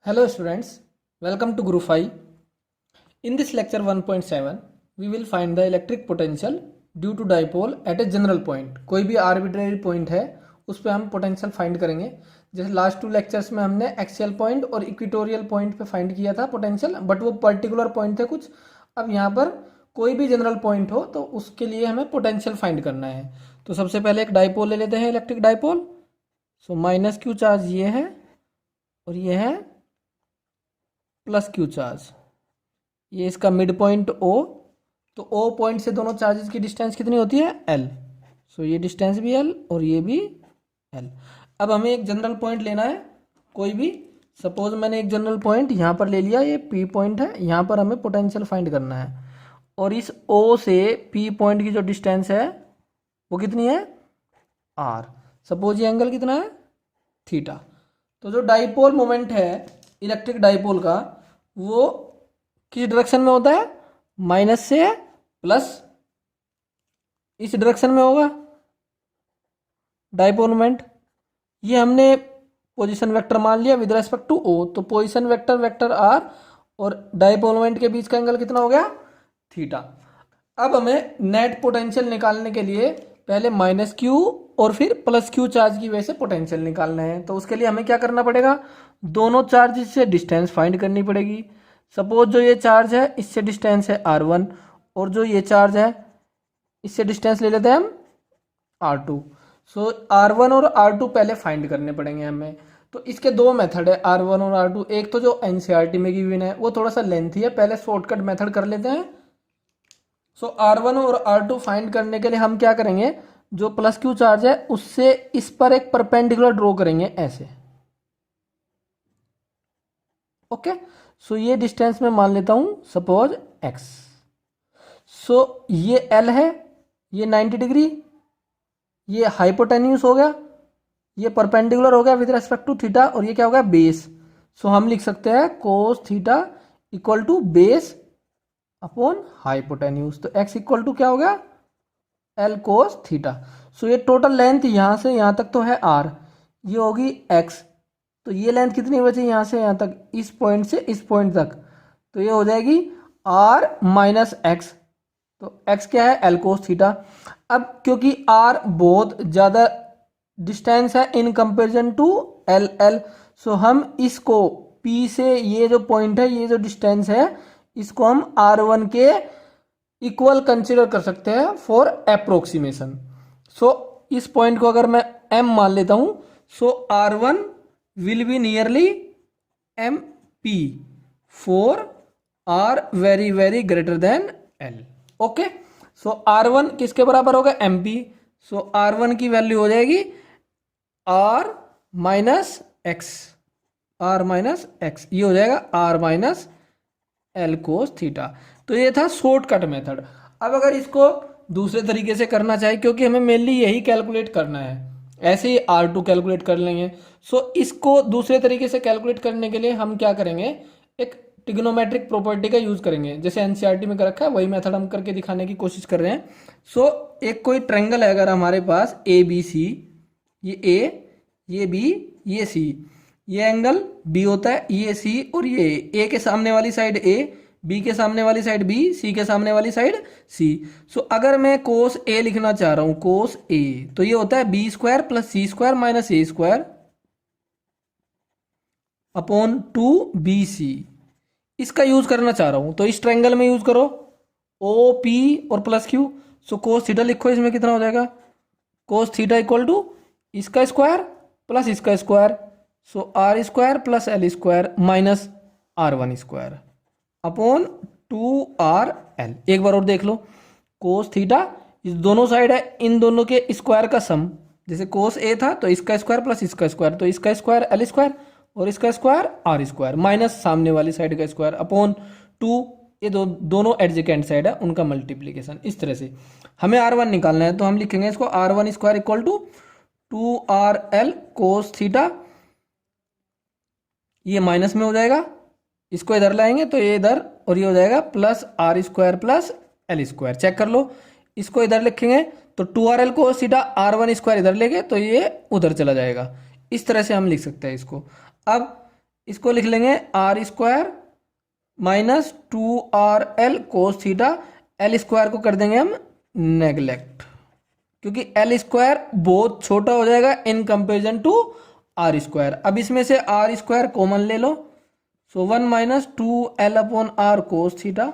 Hello students, welcome to Group 5. In this lecture 1.7, we will find the electric potential due to dipole at a general point. कोई भी arbitrary point है उस पर हम potential find करेंगे. जैसे last to lectures में हमने एक्सियल पॉइंट और इक्वेटोरियल पॉइंट पे फाइंड किया था पोटेंशियल, बट वो पर्टिकुलर पॉइंट थे कुछ. अब यहाँ पर कोई भी जनरल पॉइंट हो तो उसके लिए हमें पोटेंशियल फाइंड करना है. तो सबसे पहले एक डाइपोल ले लेते हैं, electric dipole. So minus Q charge ये है और ये है प्लस क्यू चार्ज. ये इसका मिड पॉइंट ओ. तो ओ पॉइंट से दोनों चार्जेस की डिस्टेंस कितनी होती है? एल. सो ये डिस्टेंस भी एल और ये भी एल. अब हमें एक जनरल पॉइंट लेना है कोई भी. सपोज मैंने एक जनरल पॉइंट यहाँ पर ले लिया, ये पी पॉइंट है. यहाँ पर हमें पोटेंशियल फाइंड करना है और इस ओ से पी पॉइंट की जो डिस्टेंस है वो कितनी है? आर. सपोज ये एंगल कितना है? थीटा. तो जो डाइपोल मोमेंट है इलेक्ट्रिक डाइपोल का वो किस डायरेक्शन में होता है? माइनस से प्लस इस डायरेक्शन में होगा डाइपोल मोमेंट. ये हमने पोजीशन वेक्टर मान लिया विद रेस्पेक्ट टू ओ. तो पोजीशन वेक्टर वेक्टर आर और डाइपोल मोमेंट के बीच का एंगल कितना हो गया? थीटा. अब हमें नेट पोटेंशियल निकालने के लिए पहले माइनस क्यू और फिर प्लस क्यू चार्ज की वजह से पोटेंशियल निकालना है. तो उसके लिए हमें क्या करना पड़ेगा? दोनों चार्ज से डिस्टेंस फाइंड करनी पड़ेगी. सपोज जो ये चार्ज है इससे डिस्टेंस है R1 और जो ये चार्ज है इससे डिस्टेंस ले लेते हैं हम R2. सो R1 और R2 पहले फाइंड करने पड़ेंगे हमें. तो इसके दो मेथड है R1 और R2. एक तो जो एनसीईआरटी में गिवन है वो थोड़ा सा लेंथी है, पहले शॉर्टकट मेथड कर लेते हैं. सो R1 और R2 फाइंड करने के लिए हम क्या करेंगे? जो प्लस क्यू चार्ज है उससे इस पर एक परपेंडिकुलर ड्रॉ करेंगे ऐसे. ओके. सो ये डिस्टेंस में मान लेता हूं सपोज x. सो ये L है, ये 90 डिग्री, ये हाइपोटेन्यूस हो गया, ये परपेंडिकुलर हो गया विद रेस्पेक्ट टू थीटा और ये क्या हो गया? बेस. सो हम लिख सकते हैं cos theta equal to base upon hypotenuse. तो x इक्वल टू क्या हो गया? L cos theta. सो ये टोटल लेंथ यहां से यहां तक तो है r, ये होगी x. तो ये लेंथ कितनी बची यहाँ से यहाँ तक? इस पॉइंट से इस पॉइंट तक. तो ये हो जाएगी r माइनस एक्स. तो x क्या है? L cos theta. अब क्योंकि r बहुत ज़्यादा डिस्टेंस है इन कंपेरिजन टू L. सो हम इसको P से ये जो पॉइंट है, ये जो डिस्टेंस है, इसको हम R1 के इक्वल कंसिडर कर सकते हैं फॉर अप्रोक्सीमेशन. सो इस पॉइंट को अगर मैं M मान लेता हूँ, सो R1 will be nearly MP for R very very greater than L. Okay. So R1 किसके बराबर होगा? MP. सो R1 की वैल्यू हो जाएगी R minus x. R minus x ये हो जाएगा R minus L cos theta. तो ये था शॉर्टकट मेथड. अब अगर इसको दूसरे तरीके से करना चाहे, क्योंकि हमें मेनली यही कैलकुलेट करना है, ऐसे ही R2 कैलकुलेट कर लेंगे. सो इसको दूसरे तरीके से कैलकुलेट करने के लिए हम क्या करेंगे? एक ट्रिग्नोमेट्रिक प्रॉपर्टी का यूज करेंगे. जैसे एनसीईआरटी में कर रखा है वही मेथड हम करके दिखाने की कोशिश कर रहे हैं. सो एक कोई ट्रायंगल है अगर हमारे पास ABC, ये A, ये B, ये C, ये एंगल B होता है, ये C और ये A के सामने वाली साइड A, B के सामने वाली साइड B, C के सामने वाली साइड C. सो अगर मैं कोस A लिखना चाह रहा हूं, कोस A, तो ये होता है B square plus C square minus A square upon 2BC. इसका यूज करना चाह रहा हूं तो इस ट्रायंगल में यूज करो OP और प्लस Q. सो कोस थीटा लिखो, इसमें कितना हो जाएगा? कोस थीटा इक्वल टू इसका स्क्वायर प्लस इसका स्क्वायर. सो R square plus L square minus R1 square upon 2RL. एक बार और देख लो. कोस थीटा इस दोनों साइड है, इन दोनों के स्क्वायर का सम. जैसे कोस A था तो इसका स्क्वायर प्लस इसका स्क्वायर, तो इसका स्क्वायर L स्क्वायर और इसका स्क्वायर R स्क्वायर माइनस सामने वाली साइड का स्क्वायर अपॉन 2. ये दोनों एडजेकेंट साइड है उनका मल्टीप्लीकेशन. इस तरह से हमें R1 निकालना है तो हम लिखेंगे इसको R1 square equal to 2RL cos theta. ये माइनस में हो जाएगा, इसको इधर लाएंगे तो ये इधर और ये हो जाएगा plus R square plus L square. Check कर लो. इसको इधर लिखेंगे तो 2RL cos theta, R1 square इधर लेंगे तो ये उधर चला जाएगा. इस तरह से हम लिख सकते हैं इसको. अब इसको लिख लेंगे R square minus 2RL cos theta. L square को कर देंगे हम नेग्लेक्ट, क्योंकि एल स्क्वायर बहुत छोटा हो जाएगा in comparison to R square. अब इसमें से आर स्क्वायर कॉमन ले लो, सो 1 माइनस 2L/r कोस थीटा,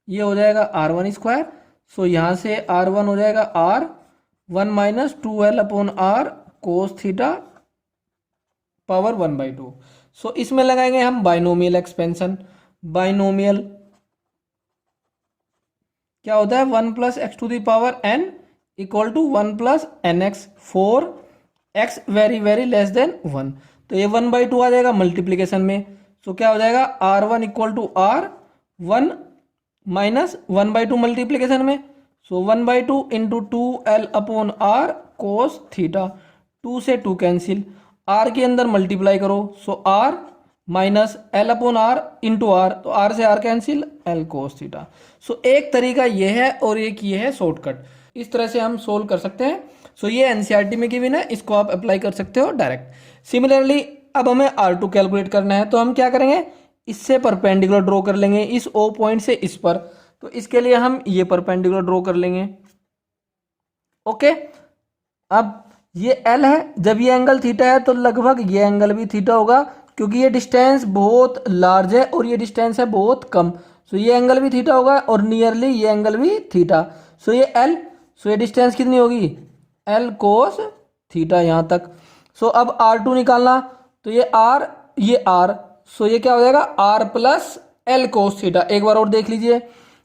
ये हो जाएगा R1 स्क्वायर। सो यहाँ से R1 हो जाएगा R1 minus 2L/r cos theta power 1/2। सो इसमें लगाएंगे हम बाइनोमियल एक्सपेंशन। बाइनोमियल क्या होता है, 1 plus x to the power n equal to 1 plus nx for x very very less than 1। तो ये 1/2 आ जाएगा मल्टीप्लीकेशन में। सो क्या हो जाएगा R1 equal to R1 minus 1/2 multiplication में। सो 1/2 इंटू 2L/r कोस थीटा, 2 से 2 कैंसिल, r के अंदर मल्टीप्लाई करो, so r minus L/r into r, तो r से r cancel, L cos theta. So एक तरीका ये है और एक ये है शॉर्टकट, इस तरह से हम सोल्व कर सकते हैं। सो ये एनसीईआरटी में गिवन है, इसको आप अप्लाई कर सकते हो डायरेक्ट। सिमिलरली अब हमें R2 कैलकुलेट करना है, तो हम क्या करेंगे, इससे परपेंडिकुलर ड्रॉ कर लेंगे, इस O पॉइंट से इस पर। तो इसके लिए हम ये परपेंडिकुलर ड्रॉ कर लेंगे। ओके, अब ये L है, जब ये एंगल थीटा है तो लगभग ये एंगल भी थीटा होगा, क्योंकि ये डिस्टेंस बहुत लार्ज है और ये डिस्टेंस है बहुत कम। सो ये एंगल भी थीटा होगा और नियरली ये एंगल भी थीटा। सो ये L, सो ये डिस्टेंस कितनी होगी, L कोस थीटा यहाँ तक। सो अब R2 निकालना, तो ये R ये R, सो ये क्या हो जाएगा R plus L cos theta. एक बार और देख लीजिए,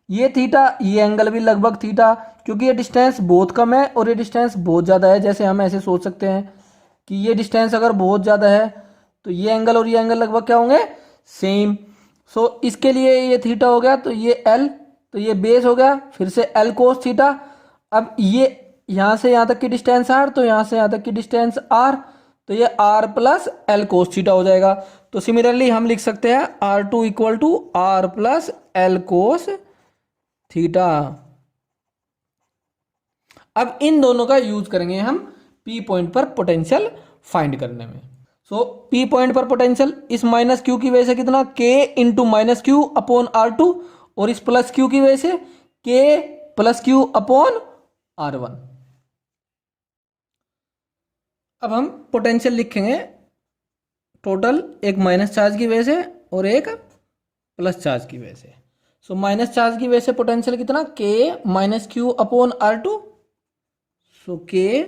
ये थीटा, ये एंगल भी लगभग थीटा, क्योंकि ये डिस्टेंस बहुत कम है और ये डिस्टेंस बहुत ज़्यादा है। जैसे हम ऐसे सोच सकते हैं कि ये डिस्टेंस अगर बहुत ज़्यादा है तो ये एंगल और ये एंगल लगभग क्या होंगे, सेम। सो इसके लिए ये थीटा हो गया, तो ये L, तो ये बेस हो गया, फिर से L कोस थीटा। अब ये यहाँ से यहाँ तक की डिस्टेंस R, तो यहाँ से यहाँ तक की डिस्टेंस R, तो ये R plus L cos theta हो जाएगा। तो सिमिलरली हम लिख सकते हैं R2 equal to R plus L cos theta. अब इन दोनों का यूज करेंगे हम P पॉइंट पर पोटेंशियल फाइंड करने में। सो P पॉइंट पर पोटेंशियल इस माइनस क्यू की वजह से कितना, K into minus Q upon R2, और इस प्लस क्यू की वजह से K plus q upon R1। अब हम पोटेंशियल लिखेंगे टोटल, एक माइनस चार्ज की वजह से और एक प्लस चार्ज की वजह से। सो माइनस चार्ज की वजह से पोटेंशियल कितना, K minus Q upon R2, so K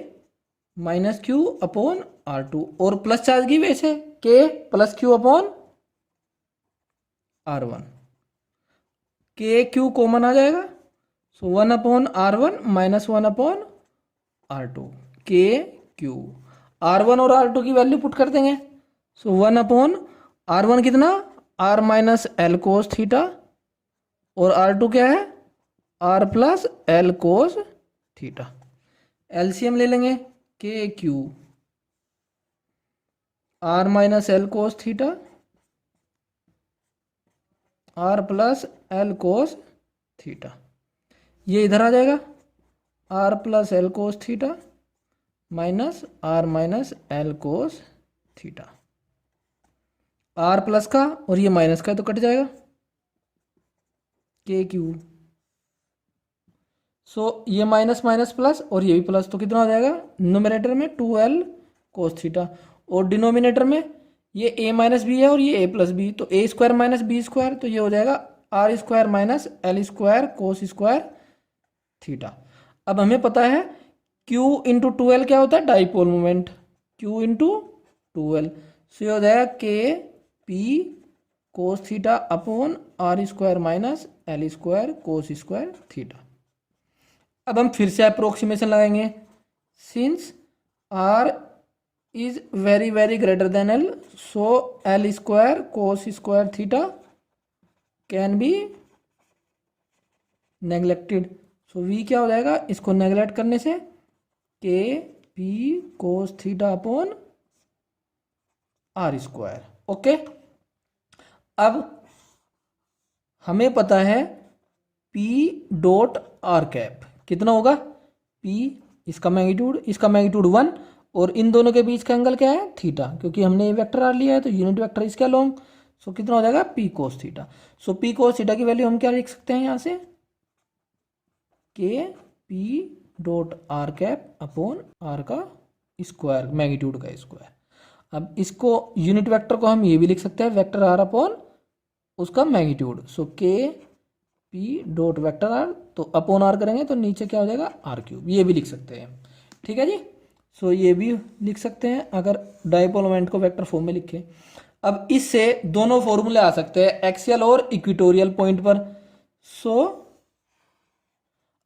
minus Q upon R2, और प्लस चार्ज की वजह से K plus q upon R1। K q common आ जाएगा, so 1 upon R1 minus 1 upon R2, K q. R1 और R2 की value put कर देंगे, सो 1 अपॉन R1 कितना, R minus L cos theta, और R2 क्या है, R plus L cos theta. LCM ले लेंगे, के Q, R minus L cos theta, R plus L cos theta, ये इधर आ जाएगा, R plus L cos theta minus R minus L cos theta. R plus का और ये माइनस का तो कट जाएगा, के क्यू। सो ये माइनस माइनस प्लस और ये भी प्लस, तो कितना हो जाएगा, न्यूमरेटर में 2L कोस थीटा, और डिनोमिनेटर में ये a माइनस बी है और ये a प्लस बी, तो a square minus b square, तो ये हो जाएगा R square minus L square cos square theta. अब हमें पता है Q इंटू 2L क्या होता है, dipole moment, Q into 2L, सो ये हो जाएगा के P cos theta upon R square minus L square cos square theta. अब हम फिर से अप्रोक्सीमेशन लगाएंगे, since R is very very greater than L, so L square cos square theta can be neglected. So V क्या हो जाएगा, इसको neglect करने से K P cos theta upon R square. Okay, अब हमें पता है P डॉट R कैप कितना होगा, P इसका मैग्नीट्यूड 1 और इन दोनों के बीच का एंगल क्या है, थीटा, क्योंकि हमने ये वेक्टर आर लिया है तो यूनिट वेक्टर इसके अलोंग, सो कितना हो जाएगा, P cos theta. So P cos theta की वैल्यू हम क्या लिख सकते हैं यहाँ से, K P dot R cap upon R का स्क्वायर, मैग्नीट्यूड का स्क्वायर। अब इसको यूनिट वेक्टर को हम ये भी लिख सकते हैं, वेक्टर आर अपॉन उसका मैग्नीट्यूड। सो के पी डॉट वेक्टर आर, तो अपॉन आर करेंगे तो नीचे क्या हो जाएगा, आर क्यूब, ये भी लिख सकते हैं। ठीक है जी। सो ये भी लिख सकते हैं अगर डाइपोल मोमेंट को वेक्टर फॉर्म में लिखें। अब इससे दोनों फॉर्मूले आ सकते हैं एक्सियल और इक्वेटोरियल पॉइंट पर। सो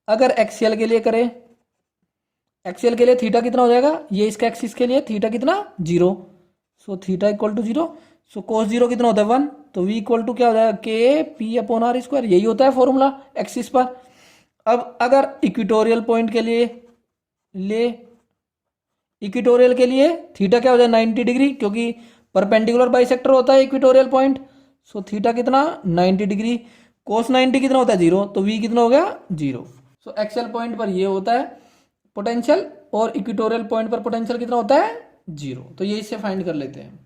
अगर एक्सियल के लिए करें, एक्सियल के लिए थीटा कितना हो जाएगा, ये इसका एक्सिस के लिए थीटा कितना, 0। So theta equal to 0। So cos 0 कितना होता है, 1। तो v इक्वल टू क्या हो जाएगा, के पी अपॉन आर स्क्वायर, यही होता है फॉर्मूला एक्सिस पर। अब अगर इक्वेटोरियल पॉइंट के लिए ले, इक्वेटोरियल के लिए थीटा क्या हो जाए, 90 डिग्री, क्योंकि परपेंडिकुलर बाइसेक्टर होता है इक्वेटोरियल पॉइंट। सो थीटा कितना, 90 डिग्री। कोस 90 कितना होता है, 0, तो v कितना हो गया, 0। सो एक्सियल पॉइंट पर ये होता है पोटेंशियल, और इक्वेटोरियल पॉइंट पर पोटेंशियल कितना होता है, 0। तो ये इससे फाइंड कर लेते हैं।